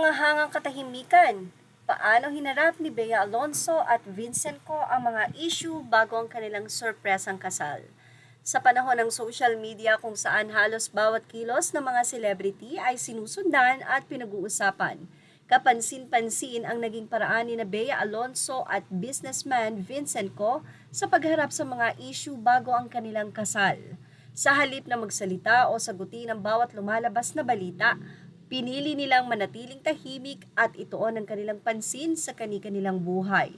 Humahangang katahimikan. Paano hinarap ni Bea Alonso at Vincent Co ang mga issue bago ang kanilang sorpresang kasal? Sa panahon ng social media kung saan halos bawat kilos ng mga celebrity ay sinusundan at pinag-uusapan, kapansin-pansin ang naging paraan ni Bea Alonso at businessman Vincent Co sa pagharap sa mga issue bago ang kanilang kasal. Sa halip na magsalita o sagutin ang bawat lumalabas na balita, pinili nilang manatiling tahimik at ituon ang kanilang pansin sa kani-kanilang buhay.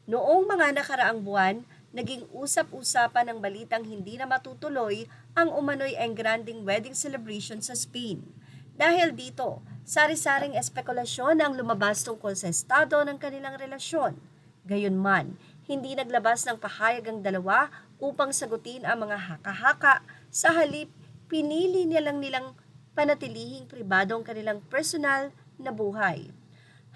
Noong mga nakaraang buwan, naging usap-usapan ng balitang hindi na matutuloy ang umano'y engranding wedding celebration sa Spain. Dahil dito, sari-saring espekulasyon ang lumabas tungkol sa estado ng kanilang relasyon. Gayunman, hindi naglabas ng pahayag ang dalawa upang sagutin ang mga haka-haka. Sa halip, pinili nilang panatilihing pribado ang kanilang personal na buhay.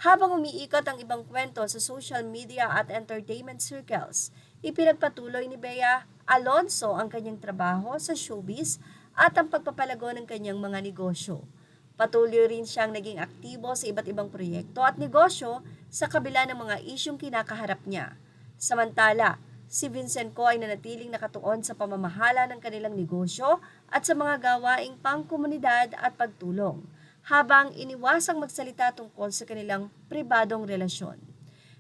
Habang umiikot ang ibang kwento sa social media at entertainment circles, ipinagpatuloy ni Bea Alonso ang kanyang trabaho sa showbiz at ang pagpapalago ng kanyang mga negosyo. Patuloy rin siyang naging aktibo sa iba't ibang proyekto at negosyo sa kabila ng mga isyung kinakaharap niya. Samantala, si Vincent Co ay nanatiling nakatuon sa pamamahala ng kanilang negosyo at sa mga gawaing pangkomunidad at pagtulong, habang iniwasang magsalita tungkol sa kanilang pribadong relasyon.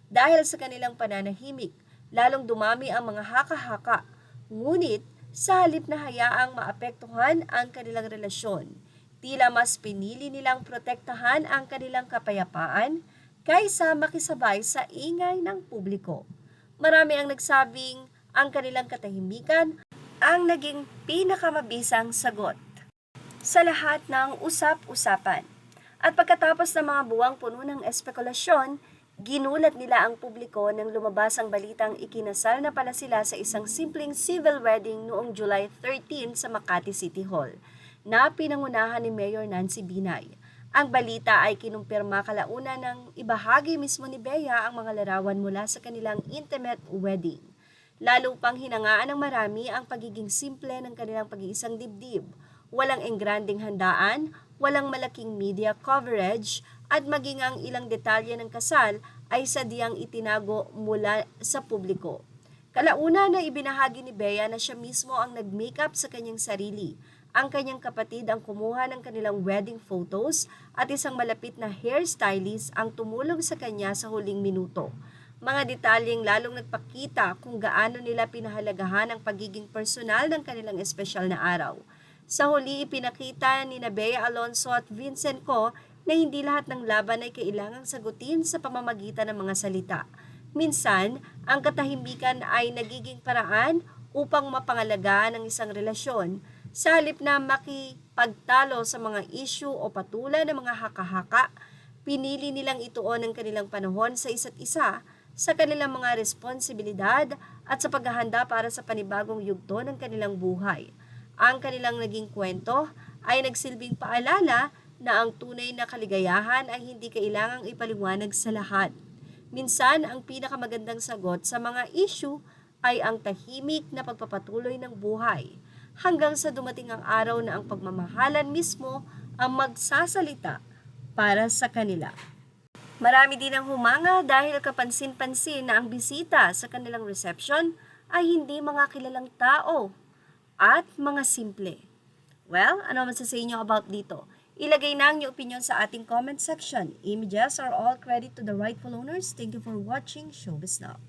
Dahil sa kanilang pananahimik, lalong dumami ang mga haka-haka, ngunit sa halip na hayaang maapektuhan ang kanilang relasyon, tila mas pinili nilang protektahan ang kanilang kapayapaan kaysa makisabay sa ingay ng publiko. Marami ang nagsabing ang kanilang katahimikan ang naging pinakamabisang sagot sa lahat ng usap-usapan. At pagkatapos ng mga buwang puno ng espekulasyon, ginulat nila ang publiko nang lumabas ang balitang ikinasal na pala sila sa isang simpleng civil wedding noong July 13 sa Makati City Hall, na pinangunahan ni Mayor Nancy Binay. Ang balita ay kinumpirma kalauna ng ibahagi mismo ni Bea ang mga larawan mula sa kanilang intimate wedding. Lalo pang hinangaan ng marami ang pagiging simple ng kanilang pag-iisang dibdib. Walang engranding handaan, walang malaking media coverage, at maging ang ilang detalye ng kasal ay sadyang itinago mula sa publiko. Kalauna na ibinahagi ni Bea na siya mismo ang nag-makeup sa kanyang sarili. Ang kanyang kapatid ang kumuha ng kanilang wedding photos at isang malapit na hairstylist ang tumulong sa kanya sa huling minuto. Mga detalyeng lalong nagpakita kung gaano nila pinahalagahan ang pagiging personal ng kanilang espesyal na araw. Sa huli, ipinakita ni Bea Alonso at Vincent Co na hindi lahat ng laban ay kailangang sagutin sa pamamagitan ng mga salita. Minsan, ang katahimikan ay nagiging paraan upang mapangalagaan ang isang relasyon, sa halip na makipagtalo sa mga issue o patulan ng mga haka-haka. Pinili nilang ituon ang kanilang panahon sa isa't isa, sa kanilang mga responsibilidad at sa paghahanda para sa panibagong yugto ng kanilang buhay. Ang kanilang naging kwento ay nagsilbing paalala na ang tunay na kaligayahan ay hindi kailangang ipaliwanag sa lahat. Minsan, ang pinakamagandang sagot sa mga issue ay ang tahimik na pagpapatuloy ng buhay, hanggang sa dumating ang araw na ang pagmamahalan mismo ang magsasalita para sa kanila. Marami din ang humanga dahil kapansin-pansin na ang bisita sa kanilang reception ay hindi mga kilalang tao at mga simple. Well, ano man sa inyo about dito? Ilagay na ang inyong opinion sa ating comment section. Images are all credit to the rightful owners. Thank you for watching Showbiz Now.